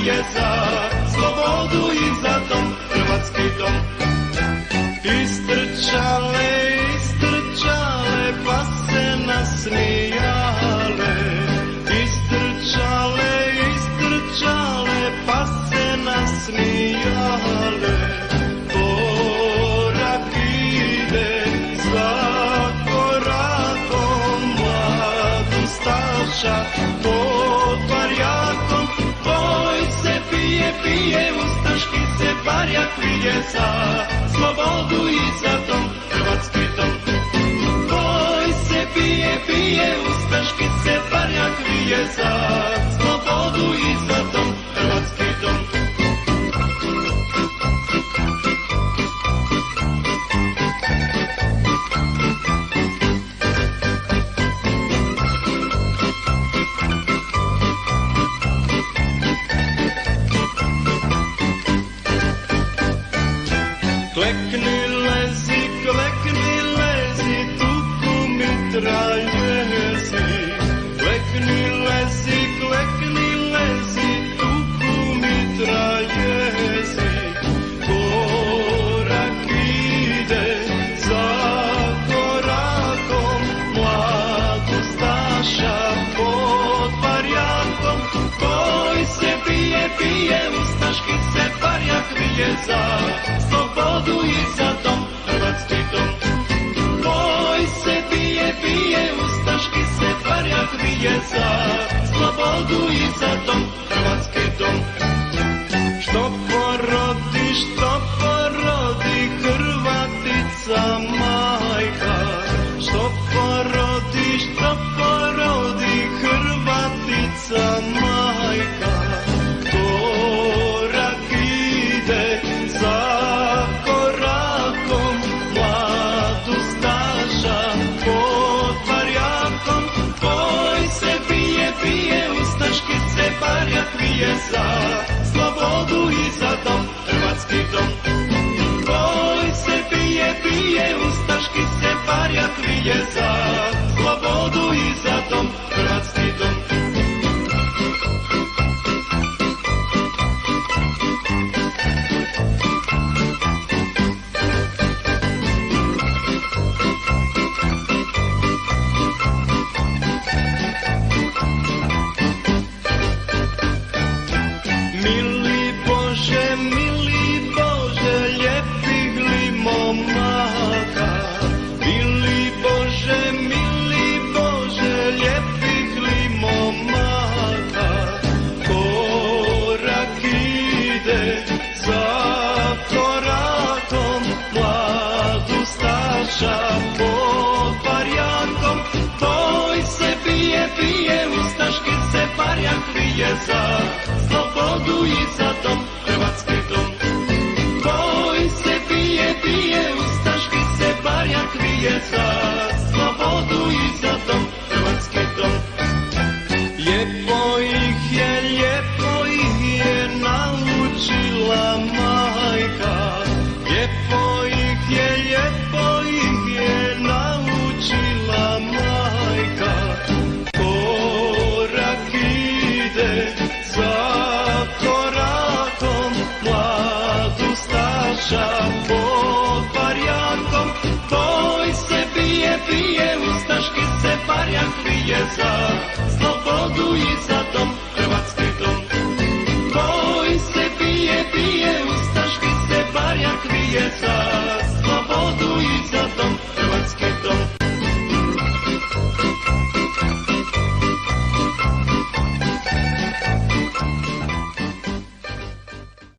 bije za slobodu i za dom, hrvatski dom. Istrčale, istrčale, pa se nasmijale. Istrčale, istrčale, pa se nasmijale. Korak ide za korakom, mlad ustaša pod barjakom. Boj se pije, pije, ustaški se barjak pije za slobodu i za dom, hrvatski dom. Boj se pije, pije, ustaški se barjak pije za slobodu i za dom, hrvatski dom. Klekni, lezi, tuku mitraljezi. Klekni, lezi, tuku mitraljezi. Korak ide za korakom, mlad ustaša pod barjakom. Boj se bije, bije, ustaški se barjak bije za slobodu i za dom, hrvatski dom. Boj se bije, bije, ustaški se barjak bije za slobodu i za dom, hrvatski dom. Što porodi Hrvatica majka. Što porodi Hrvatica majka. Korak ide za korakom, mlad ustaša pod barjakom. Boj se bije, bije, ustaški se barjak bije za slobodu i za dom, hrvatski dom. Boj se bije, bije, ustaški se barjak bije za slobodu i za dom, hrvatski dom. Mili Bože, lijepih li momaka. Mili Bože, lijepih li momaka. Korak ide za korakom, mlad ustaša pod barjakom. Boj se bije, bije, ustaški se barjak bije za slobodu i za dom, hrvatski dom. Boj se bije, bije, ustaški se barjak bije za slobodu i za dom, hrvatski dom. Lijepo ih je naučila majka. Lijepo ih je naučila majka. Korak ide za korakom, mlad ustaša pod barjakom. Boj se bije, bije, ustaški se barjak bije za